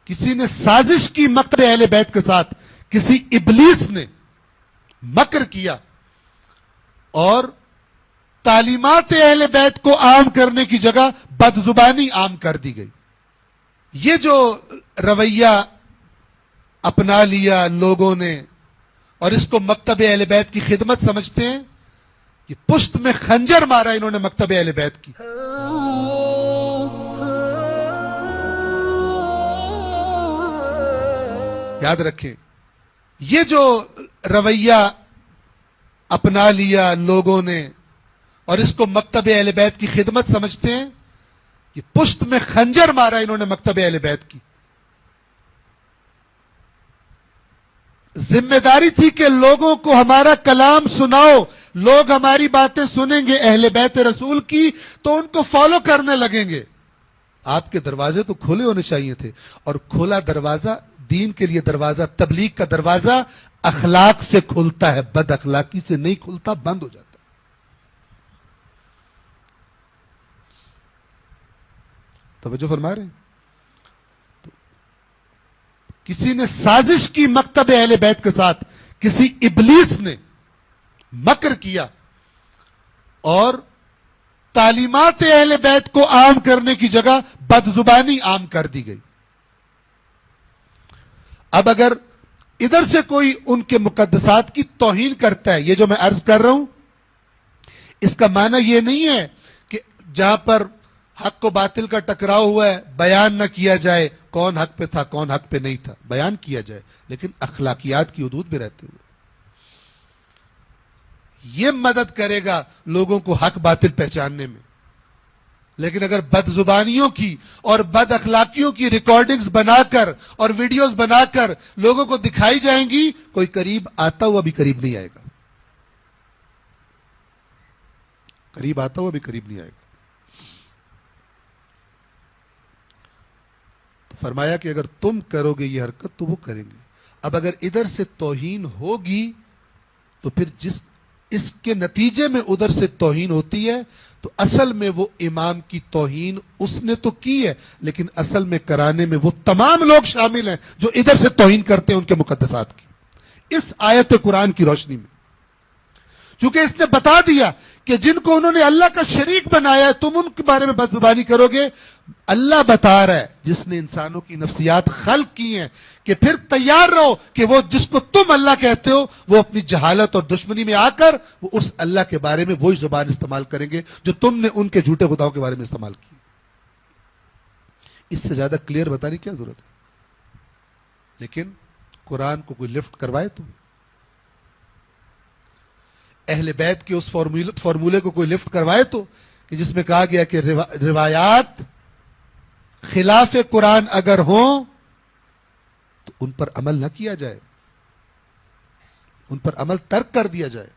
کسی نے سازش کی مکتب اہل بیت کے ساتھ، کسی ابلیس نے مکر کیا اور تعلیمات اہل بیت کو عام کرنے کی جگہ بد زبانی عام کر دی گئی. یہ جو رویہ اپنا لیا لوگوں نے اور اس کو مکتب اہل بیت کی خدمت سمجھتے ہیں، یہ پشت میں خنجر مارا انہوں نے مکتب اہل بیت کی. یاد رکھیں، یہ جو رویہ اپنا لیا لوگوں نے اور اس کو مکتب اہل بیت کی خدمت سمجھتے ہیں، یہ پشت میں خنجر مارا انہوں نے مکتب اہل بیت کی. ذمہ داری تھی کہ لوگوں کو ہمارا کلام سناؤ، لوگ ہماری باتیں سنیں گے اہل بیت رسول کی تو ان کو فالو کرنے لگیں گے. آپ کے دروازے تو کھلے ہونے چاہیے تھے، اور کھلا دروازہ دین کے لیے دروازہ، تبلیغ کا دروازہ اخلاق سے کھلتا ہے، بد اخلاقی سے نہیں کھلتا، بند ہو جاتا. توجہ فرما رہے ہیں؟ تو کسی نے سازش کی مکتب اہل بیت کے ساتھ، کسی ابلیس نے مکر کیا اور تعلیمات اہل بیت کو عام کرنے کی جگہ بد زبانی عام کر دی گئی. اب اگر ادھر سے کوئی ان کے مقدسات کی توہین کرتا ہے، یہ جو میں عرض کر رہا ہوں، اس کا معنی یہ نہیں ہے کہ جہاں پر حق و باطل کا ٹکراؤ ہوا ہے بیان نہ کیا جائے کون حق پہ تھا کون حق پہ نہیں تھا، بیان کیا جائے لیکن اخلاقیات کی حدود میں رہتے ہوئے. یہ مدد کرے گا لوگوں کو حق باطل پہچاننے میں. لیکن اگر بد زبانیوں کی اور بد اخلاقیوں کی ریکارڈنگز بنا کر اور ویڈیوز بنا کر لوگوں کو دکھائی جائیں گی، کوئی قریب آتا ہوا بھی قریب نہیں آئے گا. قریب آتا ہوا بھی قریب نہیں آئے گا. تو فرمایا کہ اگر تم کرو گے یہ حرکت تو وہ کریں گے. اب اگر ادھر سے توہین ہوگی تو پھر اس کے نتیجے میں ادھر سے توہین ہوتی ہے تو اصل میں وہ امام کی توہین اس نے تو کی ہے، لیکن اصل میں کرانے میں وہ تمام لوگ شامل ہیں جو ادھر سے توہین کرتے ہیں ان کے مقدسات کی. اس آیت قرآن کی روشنی میں چونکہ اس نے بتا دیا کہ جن کو انہوں نے اللہ کا شریک بنایا ہے تم ان کے بارے میں بدزبانی کرو گے. اللہ بتا رہا ہے جس نے انسانوں کی نفسیات خلق کی ہیں کہ پھر تیار رہو کہ وہ جس کو تم اللہ کہتے ہو وہ اپنی جہالت اور دشمنی میں آ کر وہ اس اللہ کے بارے میں وہی زبان استعمال کریں گے جو تم نے ان کے جھوٹے خداؤں کے بارے میں استعمال کی. اس سے زیادہ کلیئر بتانے کی کیا ضرورت ہے؟ لیکن قرآن کو کوئی لفٹ کروائے تو، اہل بیت کے اس فارمولے کو کوئی لفٹ کروائے تو کہ جس میں کہا گیا کہ روایات خلاف قرآن اگر ہوں تو ان پر عمل نہ کیا جائے، ان پر عمل ترک کر دیا جائے.